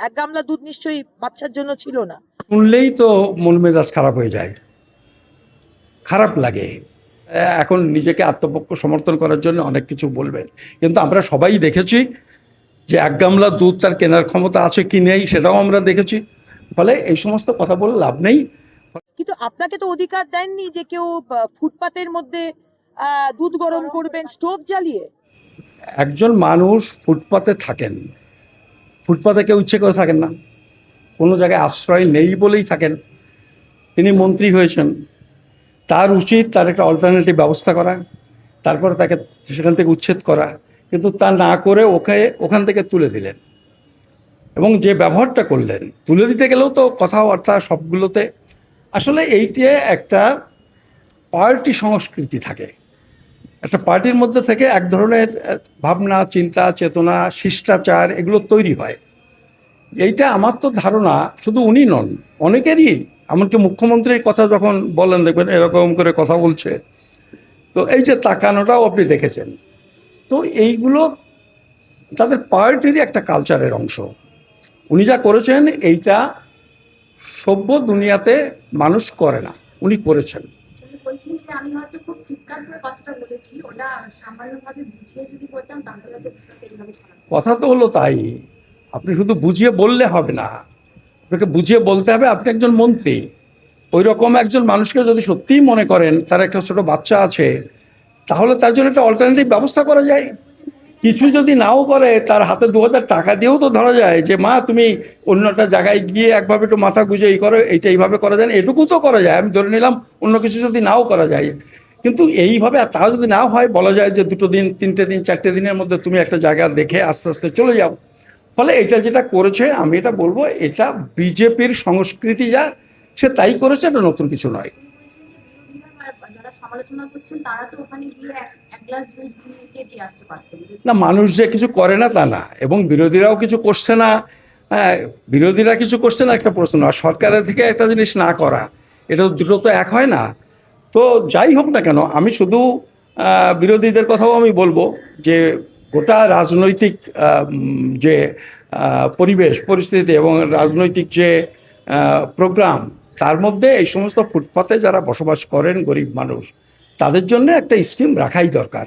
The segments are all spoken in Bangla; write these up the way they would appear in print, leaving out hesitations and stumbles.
এক গামলা দুধ নিশ্চয়ই বাচ্চার জন্য ছিল না। শুনলেই তো মন মেজাজ খারাপ হয়ে যায়, খারাপ লাগে। এখন নিজেকে আত্মপক্ষ সমর্থন করার জন্য অনেক কিছু বলবেন, কিন্তু আমরা সবাই দেখেছি যে এক গামলা দুধ তার কেনার ক্ষমতা আছে কি নেই সেটাও আমরা দেখেছি। ফলে এই সমস্ত কথা বলে লাভ নেই। কিন্তু আপনাকে তো অধিকার দেননি যে কেউ ফুটপাতের মধ্যে দুধ গরম করবেন স্টোভ জ্বালিয়ে। একজন মানুষ ফুটপাতে থাকেন, ফুটপাতে কেউ ইচ্ছে করে থাকেন না, কোনো জায়গায় আশ্রয় নেই বলেই থাকেন। তিনি মন্ত্রী হয়েছেন, তার উচিত তার একটা অল্টারনেটিভ ব্যবস্থা করা, তারপরে তাকে সেখান থেকে উচ্ছেদ করা, কিন্তু তা না করে ওখান থেকে তুলে দিলেন। এবং যে ব্যবহারটা করলেন, তুলে দিতে গেলেও তো কথাবার্তা সবগুলোতে আসলে এইটা একটা পার্টি সংস্কৃতি থাকে। একটা পার্টির মধ্যে থেকে এক ধরনের ভাবনা, চিন্তা, চেতনা, শিষ্টাচার এগুলো তৈরি হয়। এইটা আমার তো ধারণা শুধু উনি নন, অনেকেরই। এমনকি মুখ্যমন্ত্রীর কথা যখন বলেন, দেখবেন এরকম করে কথা বলছে, তো এই যে তাকানোটাও আপনি দেখেছেন। তো এইগুলো তাদের পার্টিরই একটা কালচারের অংশ। উনি যা করেছেন এইটা সভ্য দুনিয়াতে মানুষ করে না, উনি করেছেন। বলছেন যে আমি হয়তো খুব চিৎকার করে কথাটা বলেছি, ওটা সামান্যভাবে বুঝিয়ে যদি বলতাম তাহলে হয়তো বিষয়টা এইভাবে ছড়াতো। কথা তো হলো তাই, আপনি শুধু বুঝিয়ে বললে হবে না, আপনাকে বুঝিয়ে বলতে হবে। আপনি একজন মন্ত্রী, ওই রকম একজন মানুষকে যদি সত্যিই মনে করেন তার একটা ছোট বাচ্চা আছে, তাহলে তার জন্য একটা অল্টারনেটিভ ব্যবস্থা করা যায়। কিছু যদি নাও করে, তার হাতে 2000 টাকা দিয়েও তো ধরা যায় যে মা তুমি অন্য একটা জায়গায় গিয়ে একভাবে একটু মাথা গুঁজে এই করো, এইটা এইভাবে করা যায় না, এটুকু তো করা যায়। আমি ধরে নিলাম অন্য কিছু যদি নাও করা যায়, কিন্তু এইভাবে তাও যদি না হয়, বলা যায় যে 2 দিন 3টে দিন 4টে দিনের মধ্যে তুমি একটা জায়গা দেখে আস্তে আস্তে চলে যাও। ফলে এটা যেটা করেছে, আমি এটা বলবো, এটা বিজেপির সংস্কৃতি, যা সে তাই করেছে, এটা নতুন কিছু নয়। বিরোধীরা বা যারা সমালোচনা করছেন তারা তো ওখানে গিয়ে এক গ্লাস দুধ নিয়ে দিয়ে আসতে পারতেন। না, মানুষ যে কিছু করে না তা না, এবং বিরোধীরাও কিছু করছে না। হ্যাঁ, বিরোধীরা কিছু করছে না একটা প্রশ্ন, আর সরকারের থেকে একটা জিনিস না করা, এটা দুটো তো এক হয় না। তো যাই হোক না কেন, আমি শুধু বিরোধীদের কথাও আমি বলবো যে গোটা রাজনৈতিক যে পরিবেশ পরিস্থিতি এবং রাজনৈতিক যে প্রোগ্রাম, তার মধ্যে এই সমস্ত ফুটপাতে যারা বসবাস করেন গরিব মানুষ, তাদের জন্য একটা স্কিম রাখাই দরকার।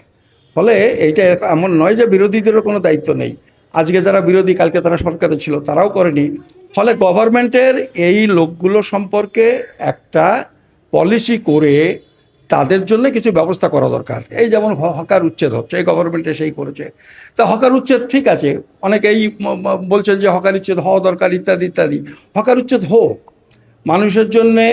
ফলে এইটা এমন নয় যে বিরোধীদেরও কোনো দায়িত্ব নেই। আজকে যারা বিরোধী, কালকে তারা সরকারে ছিল, তারাও করেনি। ফলে গভর্নমেন্টের এই লোকগুলো সম্পর্কে একটা পলিসি করে তাদের জন্য কিছু ব্যবস্থা করা দরকার। এই যেমন হকার উচ্ছেদ হচ্ছে, এই গভর্নমেন্টে সেই করেছে। তা হকার উচ্ছেদ ঠিক আছে, অনেকেই বলছেন যে হকার উচ্ছেদ হওয়া দরকার ইত্যাদি ইত্যাদি। হকার উচ্ছেদ হোক, মানুষের জন্যে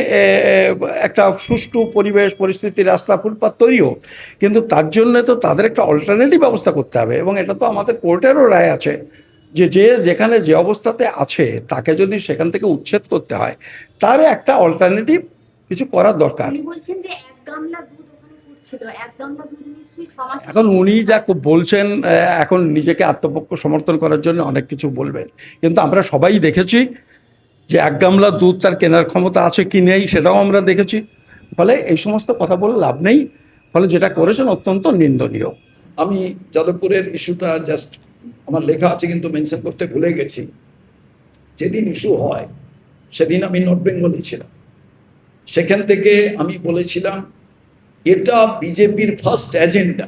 একটা সুষ্ঠু পরিবেশ পরিস্থিতি, রাস্তা ফুটপাত তৈরি হোক, কিন্তু তার জন্যে তো তাদের একটা অল্টারনেটিভ ব্যবস্থা করতে হবে। এবং এটা তো আমাদের কোর্টেরও রায় আছে যে যে যেখানে যে অবস্থাতে আছে তাকে যদি সেখান থেকে উচ্ছেদ করতে হয়, তার একটা অল্টারনেটিভ কিছু করার দরকার। উনি বলছেন যে এক গামলা দুধ ওখানে ফুটছিল, এক গামলা দুধ নিশ্চয়ই 6 মাস। এখন উনি যা বলছেন, এখন নিজেকে আত্মপক্ষ সমর্থন করার জন্য অনেক কিছু বলবেন, কিন্তু আমরা সবাই দেখেছি যে এক গামলা দুধ তার কেনার ক্ষমতা আছে কি নেই সেটাও আমরা দেখেছি। ফলে এই সমস্ত কথা বলে লাভ নেই। ফলে যেটা করেছেন অত্যন্ত নিন্দনীয়। আমি যাদবপুরের ইস্যুটা জাস্ট আমার লেখা আছে কিন্তু মেনশন করতে ভুলে গেছি। যেদিন ইস্যু হয় সেদিন আমি নর্থ বেঙ্গলে ছিলাম। সেখান থেকে আমি বলেছিলাম এটা বিজেপির ফার্স্ট এজেন্ডা,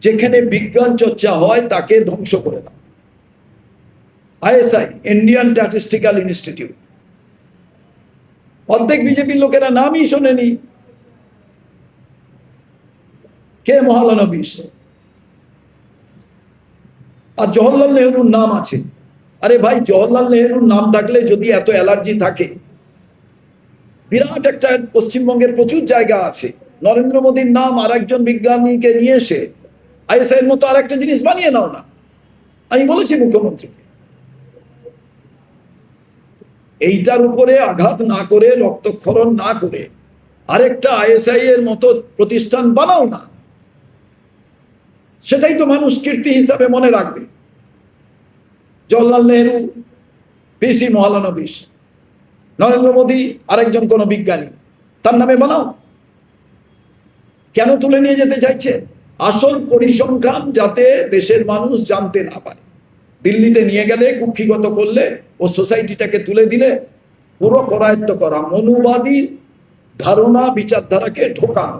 যেখানে বিজ্ঞান চর্চা হয় তাকে ধ্বংস করে দাও। আইএসআই, ইন্ডিয়ান স্ট্যাটিস্টিক্যাল ইনস্টিটিউট, অর্ধেক বিজেপির লোকেরা নামই শোনেনি। কে মহালানবিশ, আর জওহরলাল নেহরুর নাম আছে। আরে ভাই, জওহরলাল নেহরুর নাম থাকলে যদি এত অ্যালার্জি থাকে, বিরাট একটা পশ্চিমবঙ্গের প্রচুর জায়গা আছে, নরেন্দ্র মোদীর নাম আর একজন বিজ্ঞানীকে নিয়ে এসে আইএসআই এর মতো আর একটা জিনিস বানিয়ে নাও না। আমি বলেছি মুখ্যমন্ত্রীকে, এইটার উপরে আঘাত না করে, রক্তক্ষরণ না করে আরেকটা আইএসআই এর মতো প্রতিষ্ঠান বানাও না। সেটাই তো মানুষ কীর্তি হিসাবে মনে রাখবে। জওহরলাল নেহরু পিসি মহালানবিশ, নরেন্দ্র মোদী আরেকজন কোন বিজ্ঞানী, তার নামে বানাও। কেন তুলে নিয়ে যেতে চাইছে? আসল পরিসংখ্যান যাতে দেশের মানুষ জানতে না পারে, দিল্লিতে নিয়ে গেলে, কুক্ষিগত করলে, ও সোসাইটিটাকে তুলে দিলে, পুরো করায়ত্ত করা, মনুবাদী ধারণা বিচারধারাকে ঢোকানো।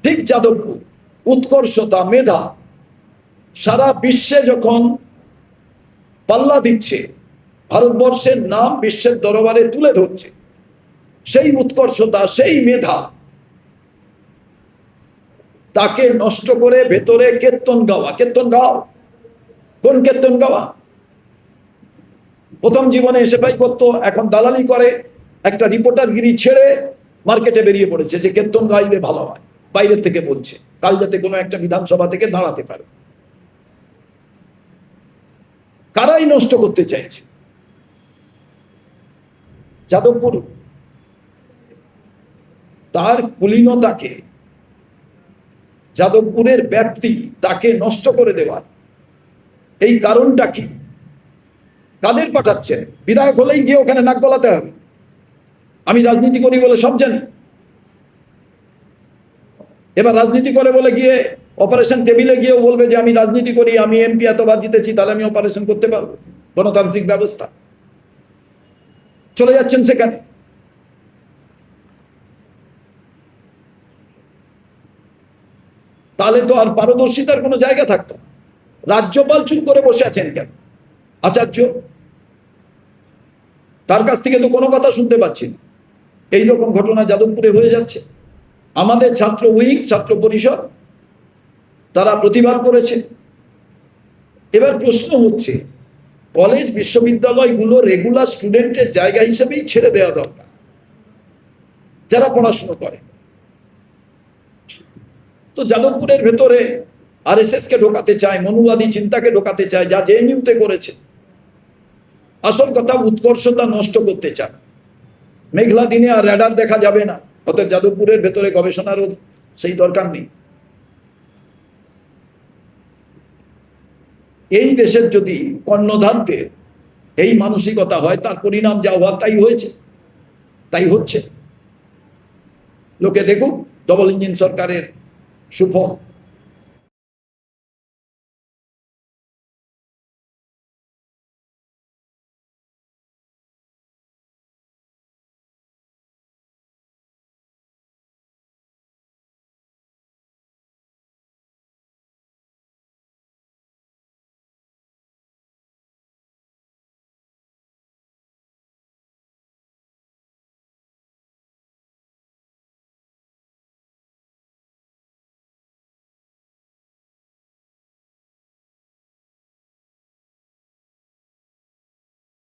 ঠিক যাদবপুর, উৎকর্ষতা, মেধা সারা বিশ্বে যখন পাল্লা দিচ্ছে, ভারতবর্ষের নাম বিশ্বের দরবারে তুলে ধরছে, সেই উৎকর্ষতা, সেই মেধা, তাকে নষ্ট করে ভেতরে কীর্তন গাওয়া। কীর্তন গাও, কোন কীর্তন গাওয়া? প্রথম জীবনে এসে পাই করতো, এখন দালালি করে, একটা রিপোর্টারগিরি ছেড়ে মার্কেটে বেরিয়ে পড়েছে যে কীর্তন গাইলে ভালো হয়, বাইরের থেকে বলছে, কাল যাতে কোনো একটা বিধানসভা থেকে দাঁড়াতে পারে। কারাই নষ্ট করতে চাইছে? যাদবপুর তার কুলীনতাকে, যাদবপুরের ব্যাপ্তি, তাকে নষ্ট করে দেওয়ার এই কারণটা কি? কাদের পাঠাচ্ছেন? বিধায়ক হলেই গিয়ে ওখানে নাক গলাতে হবে? আমি রাজনীতি করি বলে সব জানি, এবার রাজনীতি করে বলে গিয়ে অপারেশন টেবিলে গিয়েও বলবে যে আমি রাজনীতি করি, আমি এমপি এতবার জিতেছি, তাহলে আমি অপারেশন করতে পারবো? গণতান্ত্রিক ব্যবস্থা। চলে যাচ্ছেন সেখানে। তাহলে তো আর পারদর্শিতার কোনো জায়গা থাকতো না। রাজ্যপাল চুপ করে বসে আছেন কেন? আচার্য, তার কাছ থেকে তো কোনো কথা শুনতে পাচ্ছি না। এইরকম ঘটনা যাদবপুরে হয়ে যাচ্ছে। আমাদের ছাত্র উইং, ছাত্র পরিষদ, তারা প্রতিবাদ করেছে। এবার প্রশ্ন হচ্ছে, কলেজ বিশ্ববিদ্যালয়গুলো রেগুলার স্টুডেন্টের জায়গা হিসেবেই ছেড়ে দেওয়া দরকার, যারা পড়াশুনো করে। তো যাদবপুরের ভেতরে আরএসএস কে ঢোকাতে চায়, মনুবাদী চিন্তাকে ঢোকাতে চায়, যা জেএনইউতে করেছে। আসল কথা, উৎকর্ষতা নষ্ট করতে চায়। মেঘলা দিনে আর র্যাডার দেখা যাবে না, অতএব যাদবপুরের ভেতরে গবেষণারও সেই দরকার নেই। এই দেশের যদি কর্ণধারদের এই মানসিকতা হয়, তার পরিণাম যা হওয়ার তাই হয়েছে, তাই হচ্ছে। লোকে দেখুক ডবল ইঞ্জিন সরকারের সুফল।